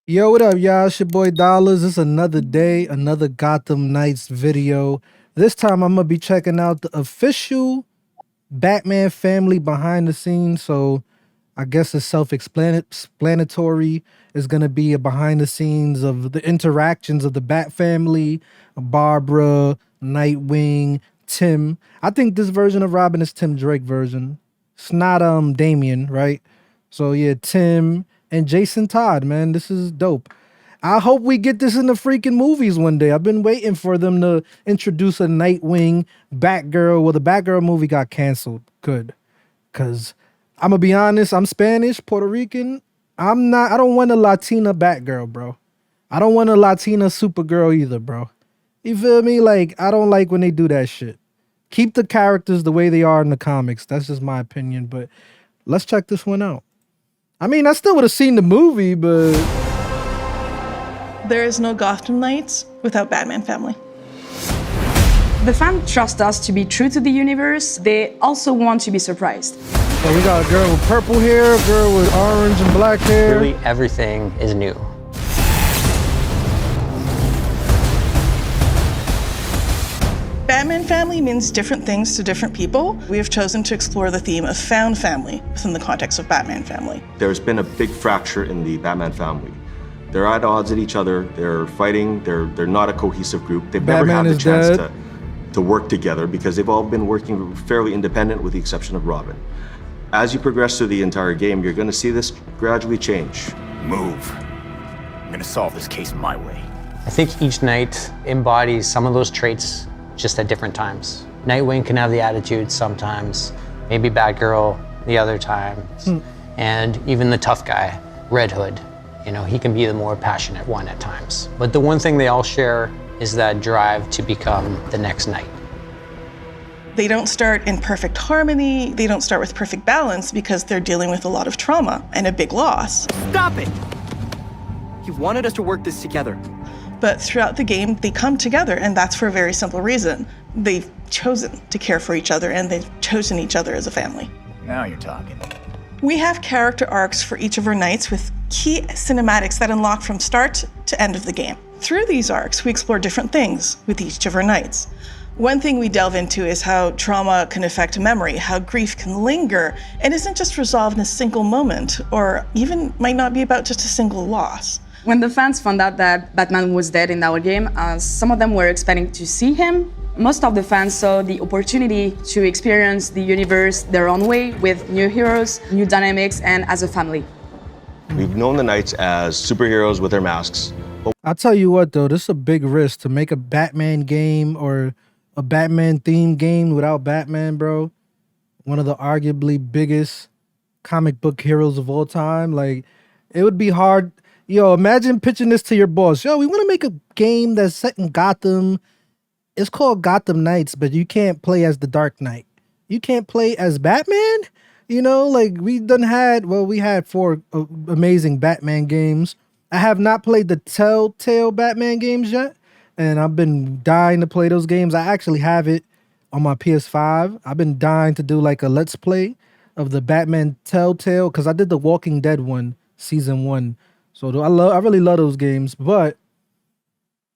Yo, what up, y'all? It's your boy Dollarz. It's another day, another Gotham Knights video. This time I'm gonna be checking out the official Batman family behind the scenes. So I guess it's self-explanatory. It's gonna be a behind the scenes of the interactions of the Bat family, Barbara, Nightwing, Tim. I think this version of Robin is Tim Drake version. It's not Damian, right? So yeah, Tim and Jason Todd, man, this is dope. I hope we get this in the freaking movies one day. I've been waiting for them to introduce a Nightwing, Batgirl. Well, the Batgirl movie got canceled. Good. Cause I'm gonna be honest, I'm Spanish, Puerto Rican. I don't want a Latina Batgirl, bro. I don't want a Latina Supergirl either, bro. You feel me? Like, I don't like when they do that shit. Keep the characters the way they are in the comics. That's just my opinion. But let's check this one out. I mean, I still would have seen the movie, but There is no Gotham Knights without Batman family. The fans trust us to be true to the universe. They also want to be surprised. so we got a girl with purple hair, a girl with orange and black hair. Really, everything is new. Batman family means different things to different people. We have chosen to explore the theme of found family within the context of Batman family. There's been a big fracture in the Batman family. They're at odds at each other. They're fighting. They're not a cohesive group. They've never Batman had the is chance dead. to work together because they've all been working fairly independent with the exception of Robin. As you progress through the entire game, you're going to see this gradually change. Move. I'm gonna solve this case my way. I think each knight embodies some of those traits just at different times. Nightwing can have the attitude sometimes, maybe Batgirl the other times, and even the tough guy, Red Hood. You know, he can be the more passionate one at times. But the one thing they all share is that drive to become the next knight. They don't start in perfect harmony. They don't start with perfect balance because they're dealing with a lot of trauma and a big loss. Stop it! You wanted us to work this together. But throughout the game, they come together, and that's for a very simple reason. They've chosen to care for each other, and they've chosen each other as a family. Now you're talking. We have character arcs for each of our knights with key cinematics that unlock from start to end of the game. Through these arcs, we explore different things with each of our knights. One thing we delve into is how trauma can affect memory, how grief can linger, and isn't just resolved in a single moment, or even might not be about just a single loss. When the fans found out that Batman was dead in our game, some of them were expecting to see him. Most of the fans saw the opportunity to experience the universe their own way with new heroes, new dynamics, and as a family. We've known the Knights as superheroes with their masks, but I'll tell you what, though, this is a big risk to make a Batman game or a Batman themed game without Batman, bro. One of the arguably biggest comic book heroes of all time. Like, it would be hard. Yo, imagine pitching this to your boss. Yo, we want to make a game that's set in Gotham. It's called Gotham Knights, but you can't play as the Dark Knight. You can't play as Batman. You know, like we had 4 amazing Batman games. I have not played the Telltale Batman games yet, and I've been dying to play those games. I actually have it on my PS5. I've been dying to do like a Let's Play of the Batman Telltale because I did the Walking Dead one, season 1. So I really love those games, but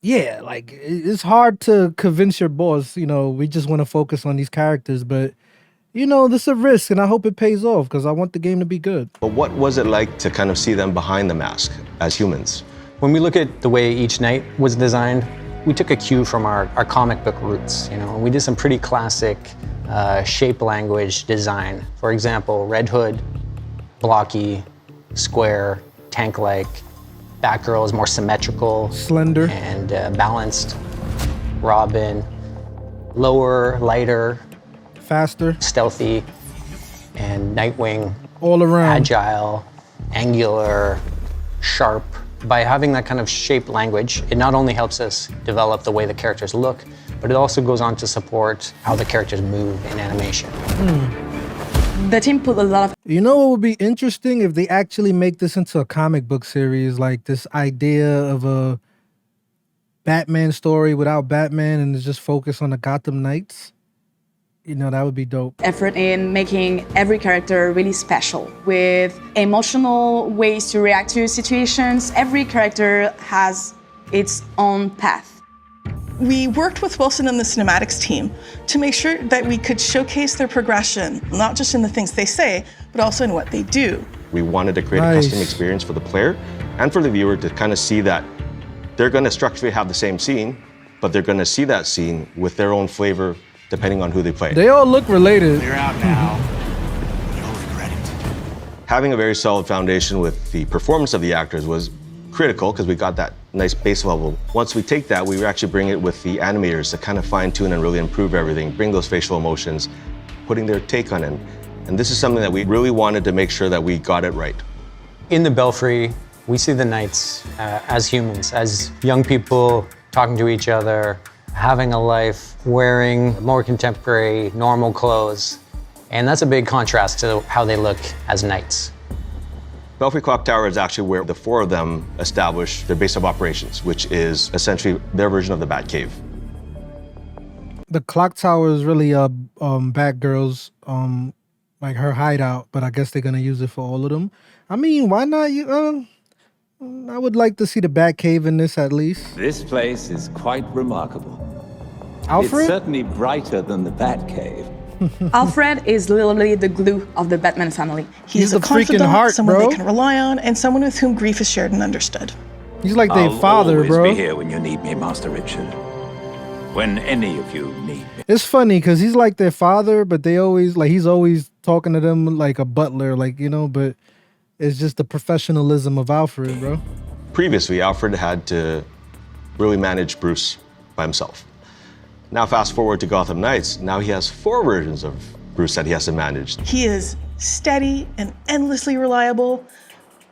yeah, like it's hard to convince your boss, you know, we just want to focus on these characters, but you know, this is a risk and I hope it pays off because I want the game to be good. what was it like to kind of see them behind the mask as humans? When we look at the way each knight was designed, we took a cue from our comic book roots. You know, we did some pretty classic shape language design. For example, Red Hood, blocky, square, tank-like. Batgirl is more symmetrical, Slender. and balanced. Robin, lower, lighter, Faster, stealthy, and Nightwing, all around. agile, angular, sharp. By having that kind of shape language, it not only helps us develop the way the characters look, but it also goes on to support how the characters move in animation. The team put a lot of You know what would be interesting if they actually make this into a comic book series, like this idea of a Batman story without Batman and it's just focused on the Gotham Knights. You know, that would be dope. Effort in making every character really special with emotional ways to react to situations. Every character has its own path. We worked with Wilson and the cinematics team to make sure that we could showcase their progression, not just in the things they say, but also in what they do. We wanted to create a custom experience for the player and for the viewer to kind of see that they're going to structurally have the same scene, but they're going to see that scene with their own flavor depending on who they play. They all look related. Clear out now. You'll regret it. Having a very solid foundation with the performance of the actors was critical because we got that nice base level. Once we take that, we actually bring it with the animators to kind of fine-tune and really improve everything, bring those facial emotions, putting their take on it. And this is something that we really wanted to make sure that we got it right. In the Belfry, we see the Knights as humans, as young people talking to each other, having a life, wearing more contemporary, normal clothes. And that's a big contrast to how they look as Knights. Belfry Clock Tower is actually where the four of them establish their base of operations, which is essentially their version of the Batcave. The clock tower is really Batgirl's like her hideout, but I guess they're gonna use it for all of them. I mean, why not? I would like to see the Batcave in this at least. This place is quite remarkable. Alfred? It's certainly brighter than the Batcave. Alfred is literally the glue of the Batman family. He's a the freaking confidant, heart, someone bro. they can rely on, and someone with whom grief is shared and understood. He's like their I'll father, always bro. be here when you need me, Master Richard. When any of you need me. It's funny because he's like their father, but they always he's always talking to them like a butler, but it's just the professionalism of Alfred, bro. Previously, Alfred had to really manage Bruce by himself. Now fast forward to Gotham Knights, now he has four versions of Bruce that he has to manage. He is steady and endlessly reliable,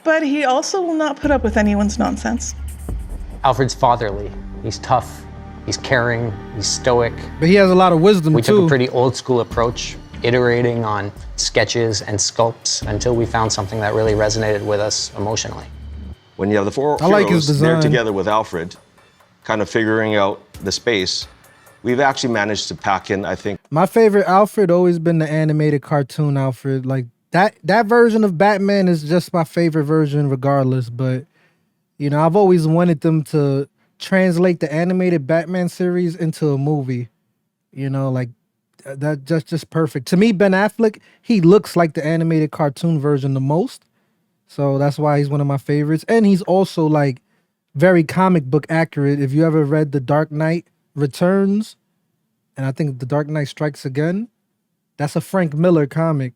but he also will not put up with anyone's nonsense. Alfred's fatherly, he's tough, he's caring, he's stoic. But he has a lot of wisdom We too. took a pretty old school approach, iterating on sketches and sculpts until we found something that really resonated with us emotionally. When you have the four I like his heroes there design. together with Alfred, kind of figuring out the space, we've actually managed to pack in, I think, My favorite Alfred always been the animated cartoon Alfred. Like that version of Batman is just my favorite version regardless. But I've always wanted them to translate the animated Batman series into a movie. That just perfect. To me, Ben Affleck, he looks like the animated cartoon version the most. So that's why he's one of my favorites. And he's also like very comic book accurate. If you ever read The Dark Knight Returns, and I think The Dark Knight Strikes Again, that's a Frank Miller comic.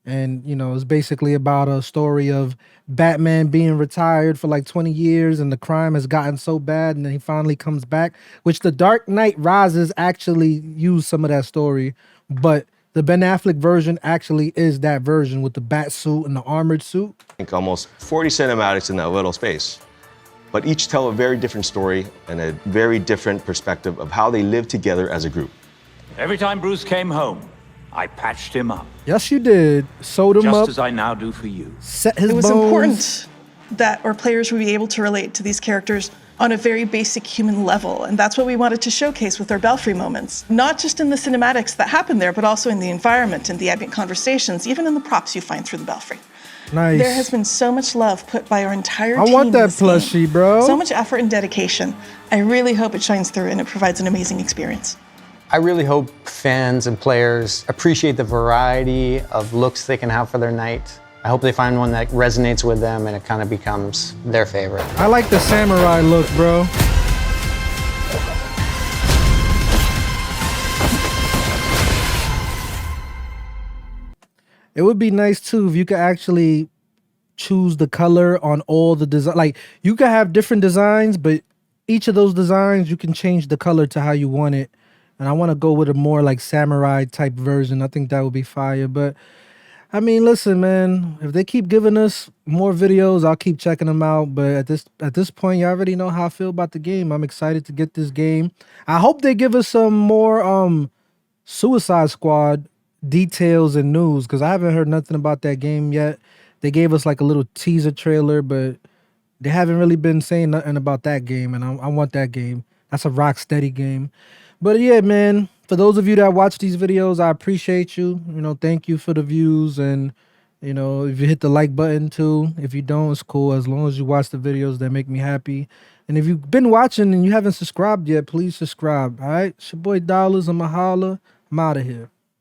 And, it's basically about a story of Batman being retired for like 20 years and the crime has gotten so bad and then he finally comes back, which The Dark Knight Rises actually used some of that story. But the Ben Affleck version actually is that version with the bat suit and the armored suit. I think almost 40 cinematics in that little space. But each tell a very different story and a very different perspective of how they live together as a group. Every time Bruce came home, I patched him up. Yes, you did. Sewed him Just up, as I now do for you. set his It was bones. important that our players would be able to relate to these characters on a very basic human level, and that's what we wanted to showcase with our Belfry moments. Not just in the cinematics that happen there, but also in the environment, in the ambient conversations, even in the props you find through the Belfry. Nice. There has been so much love put by our entire I team want in that this game. plushie, bro. So much effort and dedication. I really hope it shines through and it provides an amazing experience. I really hope fans and players appreciate the variety of looks they can have for their Knight. I hope they find one that resonates with them and it kind of becomes their favorite. I like the samurai look, bro. It would be nice too if you could actually choose the color on all the design. Like you could have different designs, but each of those designs you can change the color to how you want it. And I want to go with a more like samurai type version. I think that would be fire. But I mean, listen, man, if they keep giving us more videos, I'll keep checking them out. But at this point, you already know how I feel about the game. I'm excited to get this game. I hope they give us some more Suicide Squad details and news, because I haven't heard nothing about that game yet. They gave us like a little teaser trailer, but they haven't really been saying nothing about that game, and I want that game. That's a Rocksteady game. But yeah, man, For those of you that watch these videos, I appreciate you. You know, thank you for the views. And, you know, if you hit the like button too, if you don't, it's cool. As long as you watch the videos that make me happy. And if you've been watching and you haven't subscribed yet, please subscribe. All right. It's your boy Dollarz. I'm a holla. I'm out of here.